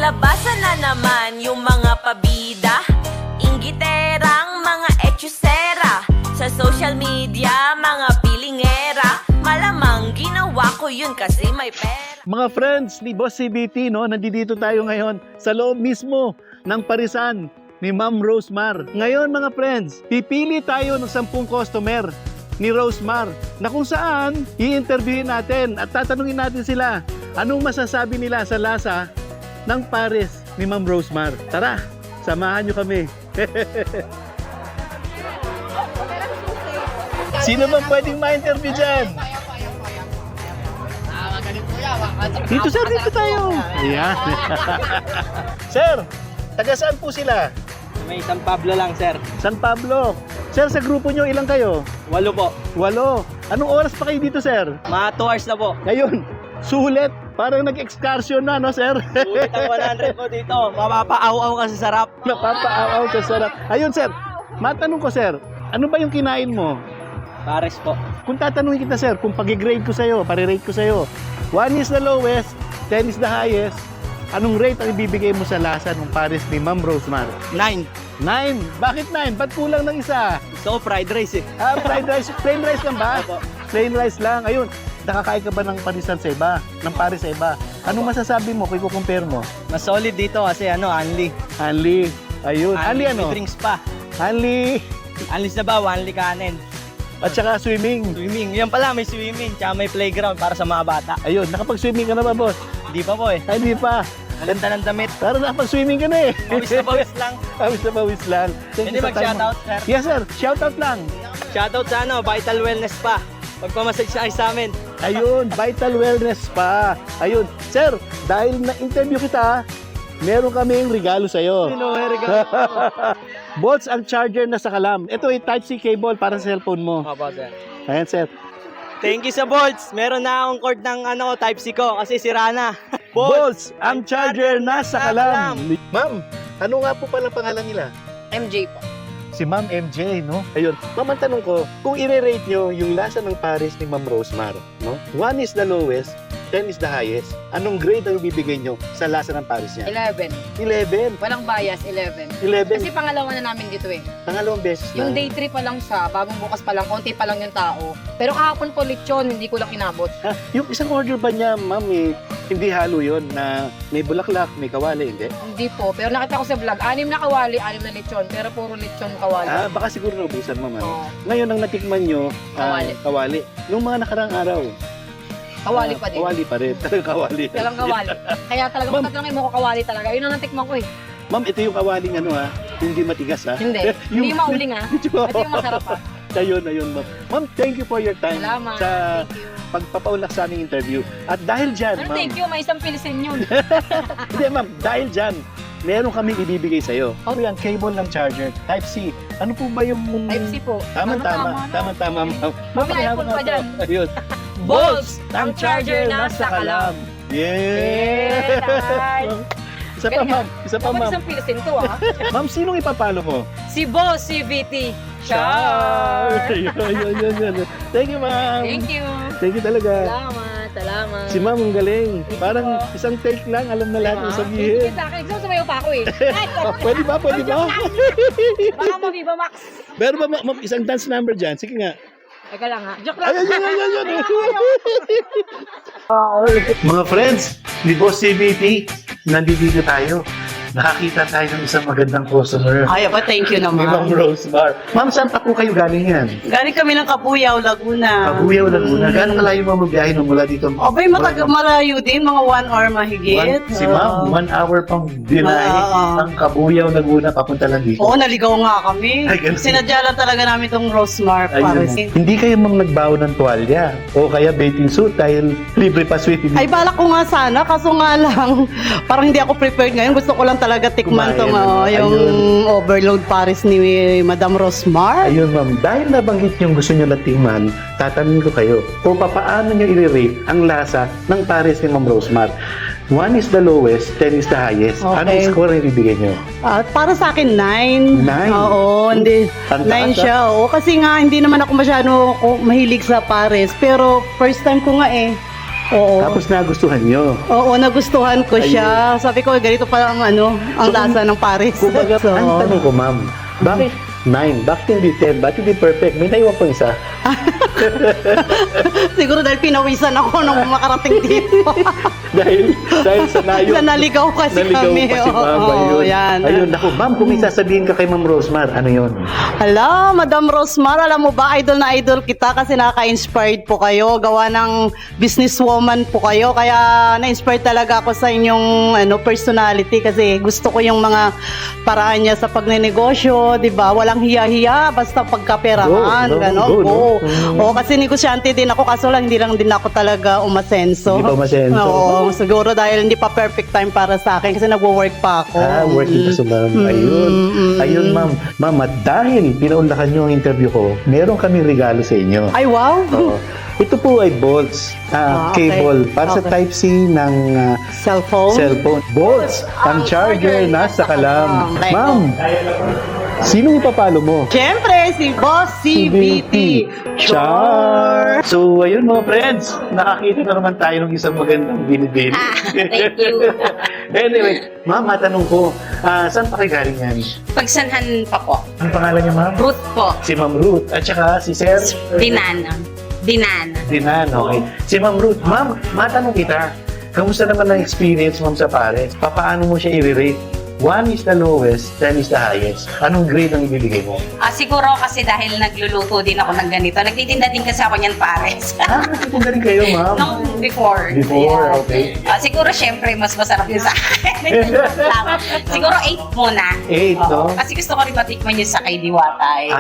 Naglabasan na naman yung mga pabida, inggiterang mga etsyusera. Sa social media, mga pilingera. Malamang ginawa ko yun kasi may pera. Mga friends ni Boss CBT, no, nandito tayo ngayon sa loob mismo ng parisan ni Ma'am Rosemar. Ngayon mga friends, pipili tayo ng 10 customer ni Rosemar na kung saan i-interviewin natin at tatanungin natin sila anong masasabi nila sa lasa ng pares ni Ma'am Rosemar. Tara, samahan nyo kami. Sino bang pwedeng ma-interview dyan? Dito sir, dito tayo. Ayan. Sir, taga saan po sila? May San Pablo lang, sir. San Pablo. Sir, sa grupo nyo, ilang kayo? 8 po. 8. Anong oras pa kayo dito, sir? Mga 2 hours na po. Ngayon, sulit. Parang nag-excursion na, no, sir? Sulit ang 100 po dito. Mapapaaw-aw ka sa sarap. Napapaaw sa sarap. Ayun, sir. Matanong ko, sir. Ano ba yung kinain mo? Pares po. Kung tatanungin kita, sir, kung pag-grade ko sa'yo, pare-rate ko sa'yo, 1 is the lowest, 10 is the highest, anong rate ang ibibigay mo sa lasa ng pares ni Ma'am Rosemar? 9. 9. Bakit 9? Ba't kulang ng isa? So, fried rice eh. Ah, fried rice. Plain rice lang ba? Opo. Plain rice lang. Ayun. Nakakain ka ba ng parisan sa iba? Ng pares sa iba? Anong masasabi mo kung i-compare mo? Mas solid dito kasi only. Hanli. Ayun. Hanli ano? May drinks pa. Hanli. Unleash na ba? Only kanin. At saka swimming. Swimming. Yan pala, may swimming. Tsaka may playground para sa mga bata. Ayun. Nakapag-swimming ka na ba, boss? Hindi pa po eh. Ay, hindi pa. Ang ganda ng damit. Pero nakapag-swimming ka na eh. Pawis na pawis lang. Pawis na pawis lang. Thank Hindi you sa time mo. mag-shoutout, sir. Yes, sir. Shoutout lang. Shoutout sa Vital Wellness pa. Pagpamassage sa amin. Ayun, Vital Wellness pa. Ayun. Sir, dahil na-interview kita, meron kaming regalo sa'yo. Bolts ang charger na sa kalam. Ito ay Type-C cable para sa cellphone mo. Opo, sir. Ayan, sir. Thank you sa Bolts. Meron na akong cord ng Type-C ko kasi sira na. Bolts ang charger na sa kalam. Ma'am, ano nga po pala pangalan nila? MJ po. Si Ma'am MJ, no? Ayun. Ma'am, ang tanong ko, kung i-rate nyo yung lasa ng pares ni Ma'am Rosemar, no? 1 is the lowest, 10 is the highest. Anong grade ang ibibigay nyo sa lasa ng pares niya? 11. 11. Walang bias, 11. 11. Kasi pangalawa na namin dito eh. Pangalawang beses na. Yung day 3 pa lang siya, bagong bukas pa lang, konti pa lang yung tao. Pero kahapon po lechon, hindi ko lang inabot. Ha? Yung isang order ba niya, ma'am, hindi halo yon na may bulaklak, may kawali, hindi? Hindi po. Pero nakita ko sa vlog, 6 na kawali, 6 na lechon. Pero puro lechon kawali. Ah, baka siguro naubusan, ma'am. ano? Oo. Ngayon, ang natikman nyo, Kawali. kawali. Nung mga nakarang araw, Kawali pa din. Kawali pa rin. Talagang kawali. Talagang kawali. Kaya talaga Ma'am. matatanungin mo ko kawali talaga. Yun ang natikman ko eh. Ma'am, ito yung kawaling ano ha, hindi matigas ha. Hindi. Hindi mauling ha. Ito yung masarap ha. Ayun, ma'am. Ma'am, thank you for your time Salamat. sa Thank you. pagpapaulak sa aming interview. At dahil dyan, Ano ma'am, thank you? May isang pilisin yun. hindi ma'am, dahil dyan, meron kami ibibigay sa'yo. Ano yan? Cable ng charger, Type-C. Ano po ba yung... Type-C po. Tama, ma'am. Ma'am, May iPhone pa dyan. Ayun. Bolts ang charger na sa kalam. Yeah! Nice. Isa pa, ma'am. Isa pa, Dapat ma'am. isang pilisin to ha. Ma'am, sinong ipapalo ko? Si Boss CVT. Yun. Thank you, ma'am. Thank you. Thank you talaga. Salamat. Si ma'am, ang galing. you Parang po. isang take lang, alam na lahat ng Thank sabihin. you sa akin. Sumayo pa ako eh. Pwede ba? Baka mabiba Max. Meron ba, ma'am, isang dance number dyan? Sige nga. Teka lang ha. Joke lang. Ayun. Mga friends, ni Boss CBT, nandito tayo. Nakakita tayo ng isang magandang customer. Ay, pa, thank you Ni Ma'am naman. Rosemar. Ma'am, saan pa po kayo galing yan? Galing kami ng Kabuyaw, Laguna. Kabuyaw, Laguna. Gano'ng kalayo mamabiyahe nung mula dito? Abay, malayo din, mga 1 hour mahigit. Si Ma'am, 1 hour pang binahe Oo. ang Kabuyaw, Laguna, papunta lang dito. Oo, naligaw nga kami. Ay, ganun. Sinadya lang talaga namin itong Rosemar para Ayun. Hindi kayo mang nagbaon ng tuwalya o kaya bathing suit dahil libre pa swimming. Ay, balak ko nga sana, kaso nga lang, parang hindi ako prepared ngayon. Gusto ko lang talaga tikman Kumain, itong ano? yung Ayun. overload Paris ni Madam Rosemar. Ayun ma'am, dahil nabanggit yung gusto nyo natingman, tatanungin ko kayo kung paano nyo i-rate ang lasa ng pares ni Ma'am Rosemar. 1 is the lowest, 10 is the highest. Okay. Anong score ang ibigay nyo? Para sa akin, 9. 9? Oo, hindi. Ang taas, 9 siya. Oo, kasi nga, hindi naman ako masyado mahilig sa pares. Pero, first time ko nga eh. Oo. Tapos nagustuhan nyo. Oo, nagustuhan ko siya. Sabi ko, ganito pa ang ang lasa ng Paris. Kumbaga, So, ang tanong ko, ma'am, bakit 9? Bakit hindi 10? Bakit hindi perfect? May naiwan po isa. siguro dahil pinawisan ako nung makarating dito. dahil sa layo. Naligaw kasi kami. Pa si ma'am. Oo, Ayun. yan. Ayun, naku, ma'am, kung may sasabihin ka kay Ma'am Rosemar, ano yun? Hala, Madam Rosmar, alam mo ba, idol na idol kita kasi nakaka-inspired po kayo. Gawa ng businesswoman po kayo. Kaya na-inspired talaga ako sa inyong personality kasi gusto ko yung mga paraan niya sa pagnenegosyo, di ba? Walang hiya-hiya, basta pagkaperahan, Go, no? gano'n. Go, no? Oo, kasi negosyante din ako, kaso lang hindi lang din ako talaga umasenso. Hindi pa umasenso. Oo, siguro dahil hindi pa perfect time para sa akin kasi nagwo-work pa ako. Working pa sa ma'am. Ayun. Ayun, ma'am. Ma'am, at dahil pinaunlakan nyo ang interview ko, meron kami regalo sa inyo. Ay, wow! Oo. Ito po ay bolts, okay. cable, para sa Okay. Type-C ng Cellphone? cellphone. Bolts, ang charger nasa kalam. Okay. Ma'am, sino ipapalo mo? Siyempre, si Boss CBT. Char! So, ayun mga friends, nakakita na naman tayo ng isang magandang binibili. Thank you. Anyway, ma'am, matanong ko, saan pa kayo galing yan? Pagsanhan pa po. Ang pangalan niya, ma'am? Ruth po. Si Ma'am Ruth. At saka si Sir? Dinana. Dinan, okay. Si Ma'am Ruth, ma'am, matanong kita, kamusta naman ang experience, ma'am, sa Pares? Paano mo siya i-rate? 1 is the lowest, 10 is the highest. Anong grade ang ibibigay mo? Siguro kasi dahil nagluluto din ako ng ganito, nagtitinda din kasi ako niyan pares. Nagtitinda rin kayo, ma'am. Nung before. Before, Yeah. okay. Siguro syempre mas masarap yun sa akin. Siguro 8 muna. 8, no? Oo. Kasi gusto ko rin matikman yun sa kay Diwata eh.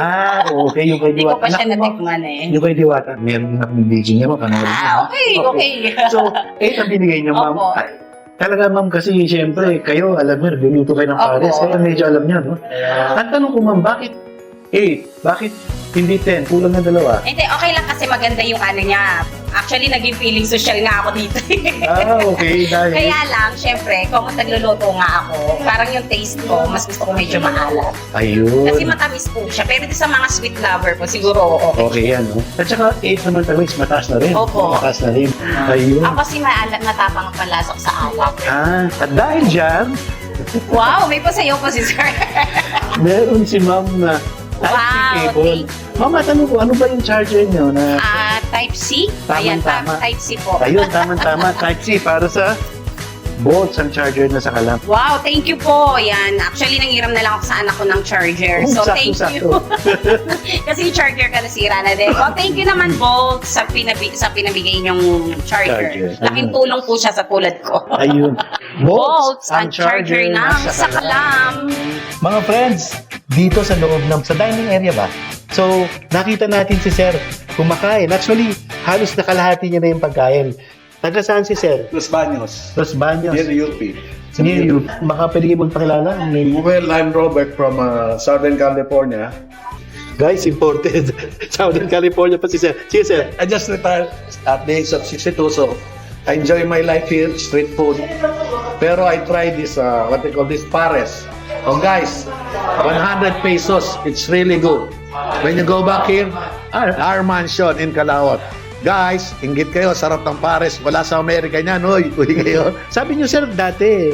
Okay, yung kay Hindi ko Diwata. pa siya Naku, ma'am, natikman eh. yung kay Diwata, meron na akong video niya, mapanood mo. Okay. So, 8 ang binigay niyo, ma'am. Opo. Ay, talaga, ma'am, kasi siyempre, kayo, alam mo, nagluluto kayo ng Opo. Pares. Kaya medyo alam niyo, no? Ang tanong ko, ma'am, bakit 8? Bakit hindi 10? Kulang na 2. Hindi, okay lang kasi maganda yung ano niya. Actually, naging feeling social nga ako dito. Okay, dahil. Kaya lang, syempre, kung nagluluto nga ako, parang yung taste ko, mas gusto ko medyo maalat. Ayun. Kasi matamis po siya. Pero sa mga sweet lover po, siguro okay. Okay yan, no? At saka 8 naman talaga is mataas na rin. Opo. Mataas na rin. Ayun. Ako kasi maalat, matapang ang panlasok sa alat. At dahil dyan, Wow, may pasayaw pa si sir. meron si ma'am na Type-C Wow, cable. Ma'am, matanong ko, ano ba yung charger niyo na... Type-C? Ayan, Tama. Type-C po. Ayun, tama-tama. Type-C para sa bolts ang charger na sa kalam. Wow, thank you po. Yan. Actually, nangiram na lang ako sa anak ko ng charger. So, thank you. Kasi yung charger ka nasira na din. Well, thank you naman, Bolt, sa pinabigay niyong charger. Charger. Laking tulong po siya sa tulad ko. Ayun. Bolts, ang charger ng sa kalam. Mga friends, dito sa loob ng, sa dining area ba? So, nakita natin si Sir kumakain. Actually, halos nakalahati niya na yung pagkain. Taga saan si Sir? Los Baños, Los Baños. near UP. Near you. Baka pwede kayo magpakilala? Ang name mo? Well, I'm Robert from Southern California. Guys, imported. Southern California pa si Sir. Sige, Sir. I just retired at the age of 62, so I enjoy my life here, street food. Pero I tried this, what they call this, pares. Oh guys, 100 pesos, it's really good. When you go back here, our mansion in Calauot. Guys, inggit kayo, sarap ng pares. Wala sa Amerika niyan, uy kayo. Sabi niyo, Sir, dati,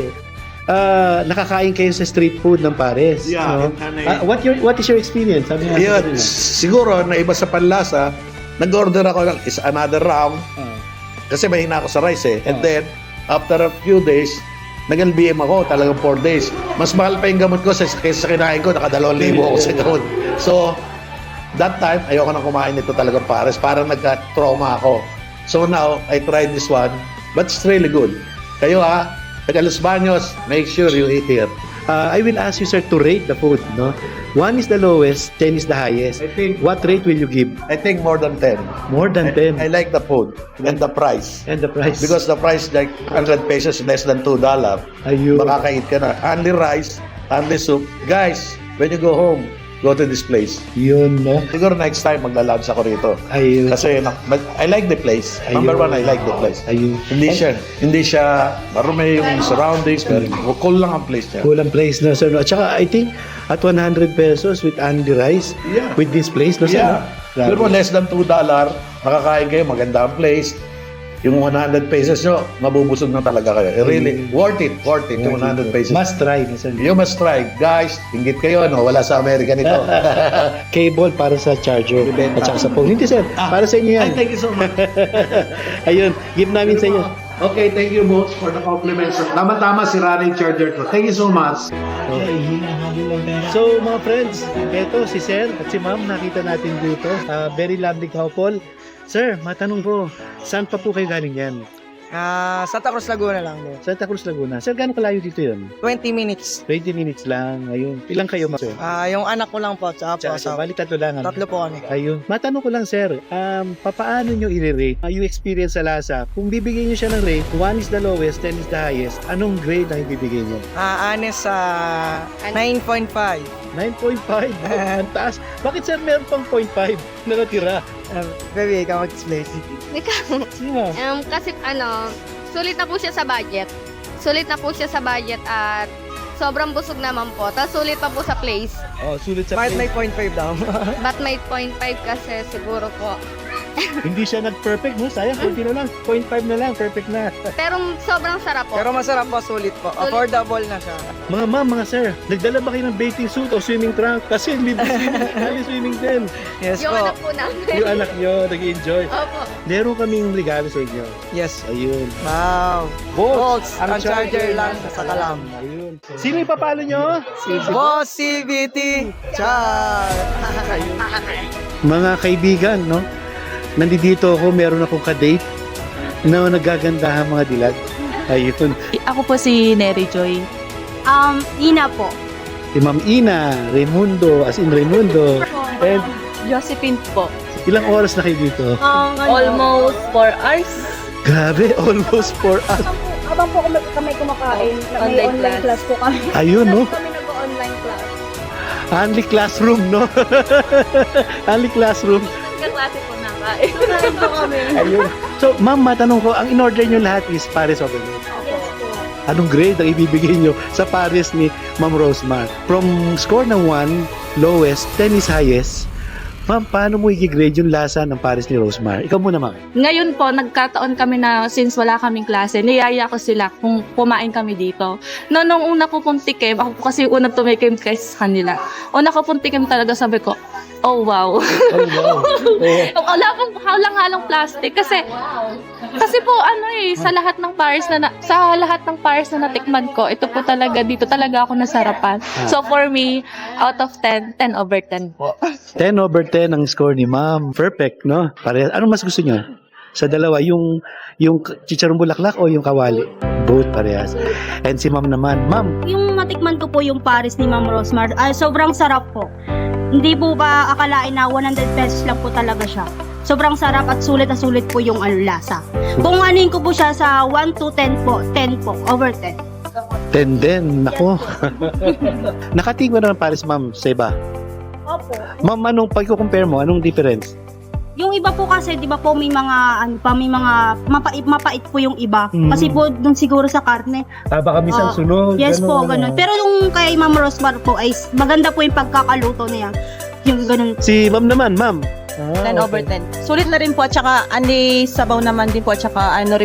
nakakain kayo sa street food ng Pares. Yeah, no? in Hanay. What is your experience? Sabi nga Yun, siguro na iba sa panlasa, nag-order ako ng is another round kasi mahina ako sa rice eh. And then, after a few days, nag-LBM ako, talagang 4 days. Mas mahal pa yung gamot ko kaysa sa kinain ko, naka-2,000 ako sa gamot. So, that time, ayoko na kumain nito talagang pares. Parang nagka-trauma ako. So now, I tried this one, but it's really good. Kayo taga Los Baños, make sure you eat here. I will ask you, sir, to rate the food. No? 1 is the lowest, 10 is the highest. I think- What rate will you give? I think more than 10. More than 10. I like the food and the price. And the price? Because the price like 100 pesos less than $2. Ayun. Makakait ka na. Only rice, only soup. Guys, when you go home, go to this place. Yun, no? Siguro next time magla-lunch ako rito. Ayun. Kasi I like the place. Number Ayun. 1, I like the place. Ayun. Hindi siya marumi yung surroundings, pero cool lang ang place niya. Kulang place na, sir. No? At saka, I think, at 100 pesos with Andy Rice, Yeah. with this place, no, sir? Yeah. No? Pero less than $2, makakain kayo, maganda ang place. yung 100 pesos nyo, mabubusog na talaga kayo. Really, worth it, yung 100 pesos. Must try. Minsan. You must try. Guys, inggit kayo, no? Wala sa Amerika nito. Cable para sa charger at saka sa phone. Hindi sir, para sa inyo yan. Ay, thank you so much. Ayun, give namin sa inyo. Okay, thank you both for the compliments. Tama-tama si running charger ko. Thank you so much. So mga friends, eto si Sir at si Ma'am nakita natin dito. Very lovely couple. Sir, matanong ko, saan pa po kayo galing yan? Santa Cruz, Laguna lang din. Santa Cruz, Laguna. Sir, gaano kalayo dito yun? 20 minutes. 20 minutes lang. Ayun. Ilang kayo, Ma'am? Sir? Yung anak ko lang po, tsaka po Tsaka, bali tatlo lang. Ano? Tatlo po kami. Ayun. Matanong ko lang, sir, papaano nyo i-rate yung experience sa Lasa? Kung bibigyan nyo siya ng rate, 1 is the lowest, 10 is the highest, anong grade ang ibibigay nyo? Honest, 9.5. 9.5. Ang taas. Bakit, sir, meron pang 0.5 na natira? Baby, ikaw mag-explain. Sino? Kasi sulit na po siya sa budget. Sulit na po siya sa budget at sobrang busog naman po. Tapos sulit pa po sa place. Oh, sulit sa Bakit may play. 0.5 daw? But may 0.5 kasi siguro po. Hindi siya nag-perfect, no? Sayang, kunti na lang. 0.5 na lang, perfect na. Pero sobrang sarap po. Pero masarap po, sulit po. Affordable na siya. Mga ma'am, mga sir, nagdala ba kayo ng bathing suit o swimming trunk? Kasi libre swimming din. Yes yung po. anak po namin. Yung anak nyo, nag-enjoy. Opo. Meron kaming regalo sa inyo. Yes. Ayun. Wow. Bolts, ang charger lang sa Kalam. Ayun. Sino ipapalo nyo? Si Boss CBT. Char! Mga kaibigan, no? Nandito ako, meron akong kadate na nagagandahan mga dilag. Ayun. Ako po si Neri Joy. Ina po. Si Ma'am Ina, Raimundo, as in Raimundo. And Josephine po. ilang oras na kayo dito? Almost 4 hours. Grabe, almost 4 hours. Habang po kami kumakain, may online class po kami. Ayun, no? Kami nag-online class. Only classroom, no? Only classroom. Kaklase po na kain. Ayun. So, ma'am, matanong ko, ang in-order nyo lahat is Paris Overload. Anong grade ang ibibigay nyo sa Paris ni Ma'am Rosemar? From score ng 1, lowest, 10 is highest. Ma'am, paano mo i-grade yung lasa ng Paris ni Rosemar? Ikaw muna, ma'am. Ngayon po, nagkataon kami na since wala kaming klase, niyaya ko sila kung kumain kami dito. Nung una ko pong tikim, ako po kasi unang tumikim kaysa sa kanila. Una ko pong tikim talaga, sabi ko, oh wow. Oh, wow. Halang-halang plastic kasi po sa lahat ng Paris na natikman ko, ito po talaga dito talaga ako nasarapan. So for me, out of 10, 10 over 10 po. 10 over 10 ang score ni ma'am. Perfect, no? Parehas. Ano mas gusto nyo? Sa dalawa, yung chicharong bulaklak o yung kawali? Both parehas. And si ma'am naman. Ma'am, Yung matikman ko po yung Paris ni Ma'am Rosemar, sobrang sarap po. Hindi po ba akalain na 100 pesos lang po talaga siya. Sobrang sarap at sulit na sulit po yung lasa. Kung anuin ko po siya sa 1 to 10 po, 10 po, over 10. 10 din. Nako. Nakatingin na ng Paris, ma'am, sa iba. Opo. Ma'am, anong pag-compare mo? Anong difference? Yung iba po kasi, di ba po may mga, may mga mapait po yung iba. Mm. Kasi po dun siguro sa karne. Baka minsan sunod. Yes po, ganun. Pero yung kay Ma'am Rosemar po ay maganda po yung pagkakaluto niya. Yung ganun. Si ma'am naman, ma'am. 10 over 10. Sulit na rin po at saka ani sabaw naman din po at saka ani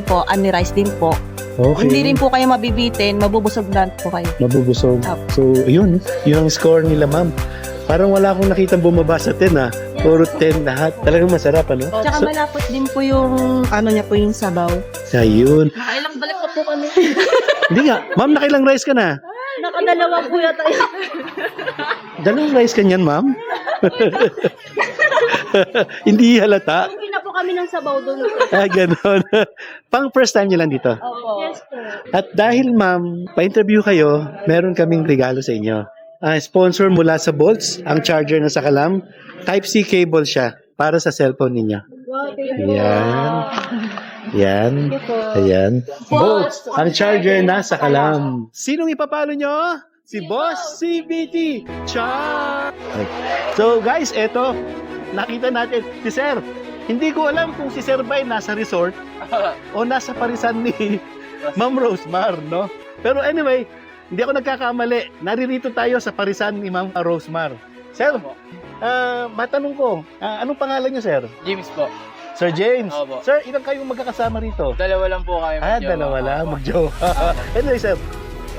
rice din po. Okay. Hindi rin po kayo mabibitin, mabubusog na po kayo. Mabubusog. Opo. So, yun. Yun ang score nila, ma'am. Parang wala akong nakitang bumaba sa 10, ha? Puro 10 lahat. Talagang masarap, ano? Tsaka So, malapot din po yung niya po yung sabaw. ayun. Nakailang balik pa po kami. Hindi nga. Ma'am, nakailang rice ka na? Nakadalawa po yata yun. Dalawang rice ka niyan, ma'am? Hindi halata. Hindi na po kami ng sabaw doon. Ganon. Pang first time niyo lang dito. Yes po. At dahil, ma'am, pa-interview kayo, meron kaming regalo sa inyo. Sponsor mula sa Bolts, ang charger na sa Kalam. Type-C cable siya para sa cellphone ninyo. Yan. Yan. Ayan. Bolts, ang charger na sa Kalam. Sinong ipapalo nyo? Si Boss CBT. Char! So guys, eto. Nakita natin si Sir. Hindi ko alam kung si Sir Bay nasa resort o nasa parisan ni Ma'am Rosemar, no? Pero anyway, hindi ako nagkakamali. Naririto tayo sa parisan ni Ma'am Rosemar. Sir, matanong ko, anong pangalan niyo, Sir? James po. Sir James. Opo. Sir, ilan kayong magkakasama rito? Dalawa lang po kami. Dalawa lang, mag-jowa. Anyway, sir,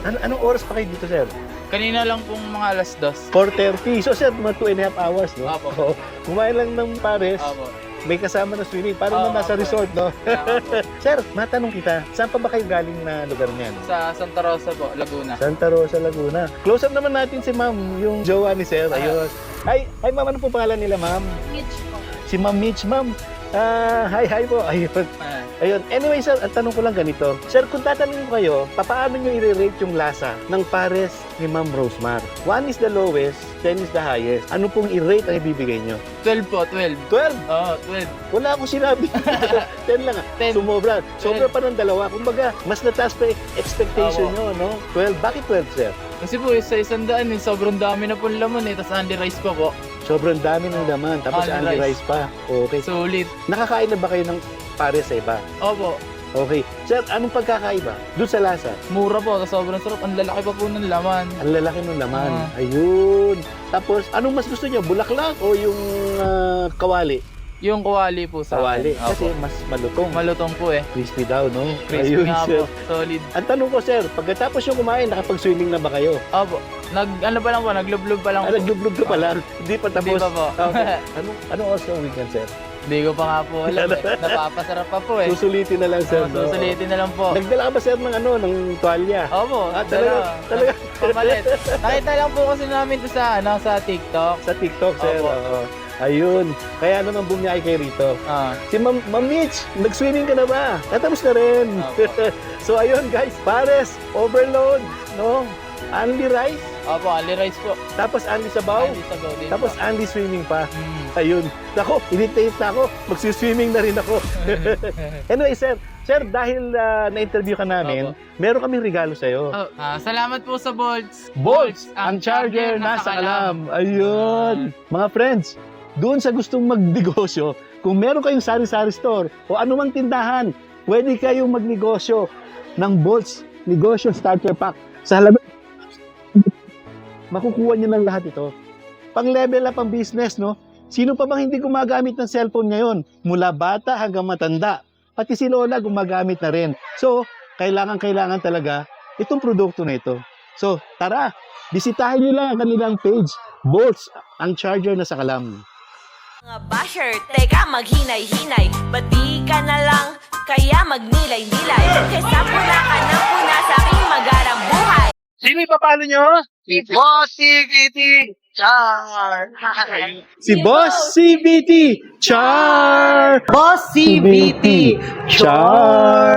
anong oras pa kayo dito, sir? Kanina lang pong mga alas 2. 4:30. So, sir, mga 2.5 hours, no? Opo. Oo. Kumain lang ng pares, Opo. may kasama na swimming. Parang Oo, nasa opo. resort, no? Kaya po. Sir, matanong kita, saan pa ba kayo galing na lugar niyan? Sa Santa Rosa po, Laguna. Santa Rosa, Laguna. Close up naman natin si ma'am, yung jowa ni sir. Ayun. Hi, ma'am, ano po pangalan nila, ma'am? Mitch po. Si Ma'am Mitch, ma'am. Hi po. Ayun. Ayun. Anyway, sir, ang tanong ko lang ganito. Sir, kung tatanungin ko kayo, paano nyo i-rate yung lasa ng pares ni Ma'am Rosemar? 1 is the lowest, 10 is the highest. Ano pong i-rate ang ibibigay nyo? 12 po, 12. 12? Oo, 12. Wala akong sinabi. 10 lang. 10. Sumobra. Sobra pa ng dalawa. Kumbaga, mas nataas pa yung expectation Opo. nyo, no? 12. Bakit 12, sir? Kasi po, sa 100 sobrang dami na pong laman eh. Tapos only rice pa po. Sobrang dami ng laman. Tapos Only only rice rice. pa. Okay. Sulit. Nakakain na ba kayo ng pares sa iba? Opo. Okay. Sir, anong pagkakaiba? Doon sa lasa? Mura po, tapos sobrang sarap. Ang lalaki pa po ng laman. Ang lalaki ng laman. Ayun. Tapos, anong mas gusto niyo? Bulaklak o yung kawali? Yung kawali po sa Kawali. akin. Kasi mas malutong. Malutong po eh. Crispy daw, no? Crispy Ayun, nga sir. po. Solid. Ang tanong ko, sir, pagkatapos yung kumain, nakapag-swimming na ba kayo? Opo. Ano pa lang po, naglublub pa lang po. Naglublog ka pa lang. Hindi pa tapos. Hindi pa po. Okay. Anong oras ng weekend, sir? Hindi ko pa nga po alam eh. Napapasarap pa po eh. Susulitin na lang, sir. Oo, susulitin na lang po. Nagdala ka ba, sir, ng tuwalya? Opo. Talaga. Pamalit. Nakita lang po kasi namin to sa TikTok. Sa TikTok, sir. Opo. Oo. Ayun. Kaya naman bumiyay kayo rito. Si Ma'am Mitch, nag-swimming ka na ba? Tatapos na rin. So ayun guys, pares, overload, no? Only rice, Opo, only rice po. tapos only sabaw, Only sabaw din tapos po. only swimming pa. Ayun. Nako, initaste na ako. Magsiswimming na rin ako. Anyway, sir, dahil na-interview ka namin, meron kaming regalo sa'yo. Salamat po sa Bolts. Bolts, ang charger nasa Kalam. Ayun. Mga friends, doon sa gustong magnegosyo, kung meron kayong sari-sari store o anumang tindahan, pwede kayong magnegosyo ng Bolts Negosyo Starter Pack. Sa halagang makukuha nyo ng lahat ito. Pang level up ang business, no? Sino pa bang hindi gumagamit ng cellphone ngayon? Mula bata hanggang matanda. Pati si Lola gumagamit na rin. So, kailangan talaga itong produkto na ito. So, tara, bisitahin nyo lang ang kanilang page. Bolts, ang charger na sa Kalam. Mga basher, teka maghinay-hinay. Ba't di ka na lang kaya magnilay-nilay? Kesa puna ka na puna sa aking magarang buhay. Sino ipapalo nyo? Si Boss CBT Char! Si Boss CBT Char! Boss CBT Char!